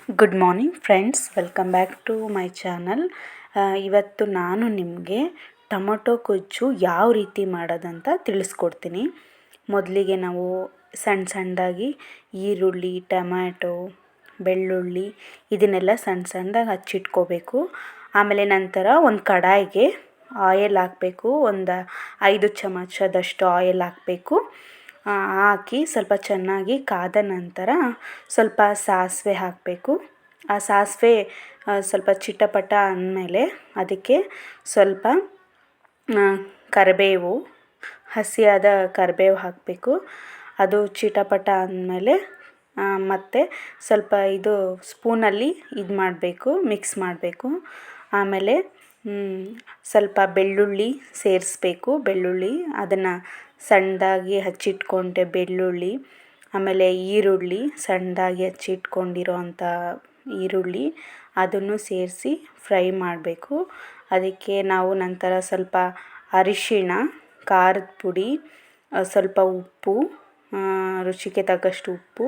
Good morning friends, welcome back to my channel. ಇವತ್ತು ನಾನು ನಿಮಗೆ ಟೊಮೊಟೊ ಗೊಜ್ಜು ಯಾವ ರೀತಿ ಮಾಡೋದಂತ ತಿಳಿಸ್ಕೊಡ್ತೀನಿ. ಮೊದಲಿಗೆ ನಾವು ಸಣ್ಣ ಸಣ್ಣದಾಗಿ ಈರುಳ್ಳಿ, ಟೊಮ್ಯಾಟೊ, ಬೆಳ್ಳುಳ್ಳಿ ಇದನ್ನೆಲ್ಲ ಸಣ್ಣ ಸಣ್ಣದಾಗಿ ಹಚ್ಚಿಟ್ಕೋಬೇಕು. ಆಮೇಲೆ ನಂತರ ಒಂದು ಕಡಾಯಿಗೆ ಆಯಿಲ್ ಹಾಕಬೇಕು. ಒಂದು 5 ಚಮಚದಷ್ಟು ಆಯಿಲ್ ಹಾಕಬೇಕು. ಹಾಕಿ ಸ್ವಲ್ಪ ಚೆನ್ನಾಗಿ ಕಾದ ನಂತರ ಸ್ವಲ್ಪ ಸಾಸಿವೆ ಹಾಕಬೇಕು. ಆ ಸಾಸಿವೆ ಸ್ವಲ್ಪ ಚಿಟಪಟ ಅಂದಮೇಲೆ ಅದಕ್ಕೆ ಸ್ವಲ್ಪ ಕರಿಬೇವು, ಹಸಿಯಾದ ಕರಿಬೇವು ಹಾಕಬೇಕು. ಅದು ಚಿಟಪಟ ಅಂದಮೇಲೆ ಮತ್ತು ಸ್ವಲ್ಪ ಸ್ಪೂನಲ್ಲಿ ಮಾಡಬೇಕು, ಮಿಕ್ಸ್ ಮಾಡಬೇಕು. ಆಮೇಲೆ ಸ್ವಲ್ಪ ಬೆಳ್ಳುಳ್ಳಿ ಸೇರಿಸ್ಬೇಕು. ಬೆಳ್ಳುಳ್ಳಿ ಅದನ್ನು ಸಣ್ಣದಾಗಿ ಹಚ್ಚಿಟ್ಕೊಂಡೆ ಬೆಳ್ಳುಳ್ಳಿ, ಆಮೇಲೆ ಈರುಳ್ಳಿ ಸಣ್ಣದಾಗಿ ಹಚ್ಚಿಟ್ಕೊಂಡಿರೋ ಅಂಥ ಈರುಳ್ಳಿ ಅದನ್ನು ಸೇರಿಸಿ ಫ್ರೈ ಮಾಡಬೇಕು. ಅದಕ್ಕೆ ನಾವು ನಂತರ ಸ್ವಲ್ಪ ಅರಿಶಿಣ, ಖಾರದ ಪುಡಿ, ಸ್ವಲ್ಪ ಉಪ್ಪು, ರುಚಿಗೆ ತಕ್ಕಷ್ಟು ಉಪ್ಪು,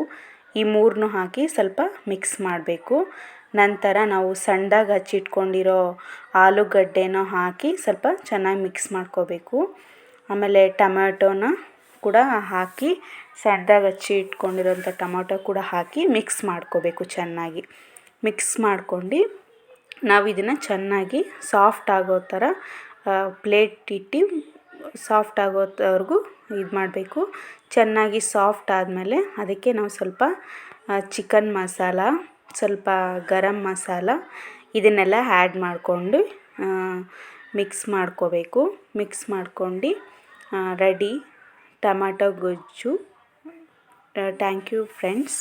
ಈ ಮೂರನ್ನೂ ಹಾಕಿ ಸ್ವಲ್ಪ ಮಿಕ್ಸ್ ಮಾಡಬೇಕು. ನಂತರ ನಾವು ಸಣ್ಣದಾಗಿ ಹಚ್ಚಿಟ್ಕೊಂಡಿರೋ ಆಲೂಗಡ್ಡೆನೂ ಹಾಕಿ ಸ್ವಲ್ಪ ಚೆನ್ನಾಗಿ ಮಿಕ್ಸ್ ಮಾಡ್ಕೋಬೇಕು. ಆಮೇಲೆ ಟೊಮ್ಯಾಟೋನ ಕೂಡ ಹಾಕಿ ಸಣ್ಣದಾಗಿ ಹಚ್ಚಿಟ್ಕೊಂಡಿರೋಂಥ ಟೊಮೊಟೊ ಕೂಡ ಹಾಕಿ ಮಿಕ್ಸ್ ಮಾಡ್ಕೋಬೇಕು. ಚೆನ್ನಾಗಿ ಮಿಕ್ಸ್ ಮಾಡ್ಕೊಂಡು ನಾವು ಇದನ್ನು ಚೆನ್ನಾಗಿ ಸಾಫ್ಟ್ ಆಗೋ ಥರ ಪ್ಲೇಟ್ ಇಟ್ಟು ಸಾಫ್ಟ್ ಆಗೋವರೆಗೂ ಮಾಡಬೇಕು. ಚೆನ್ನಾಗಿ ಸಾಫ್ಟ್ ಆದಮೇಲೆ ಅದಕ್ಕೆ ನಾವು ಸ್ವಲ್ಪ ಚಿಕನ್ ಮಸಾಲ, ಸ್ವಲ್ಪ ಗರಂ ಮಸಾಲ ಇದನ್ನೆಲ್ಲ ಆ್ಯಡ್ ಮಾಡಿಕೊಂಡು ಮಿಕ್ಸ್ ಮಾಡ್ಕೋಬೇಕು. ಮಿಕ್ಸ್ ಮಾಡ್ಕೊಂಡು ರೆಡಿ ಟೊಮ್ಯಾಟೊ ಗೊಜ್ಜು. Thank you friends.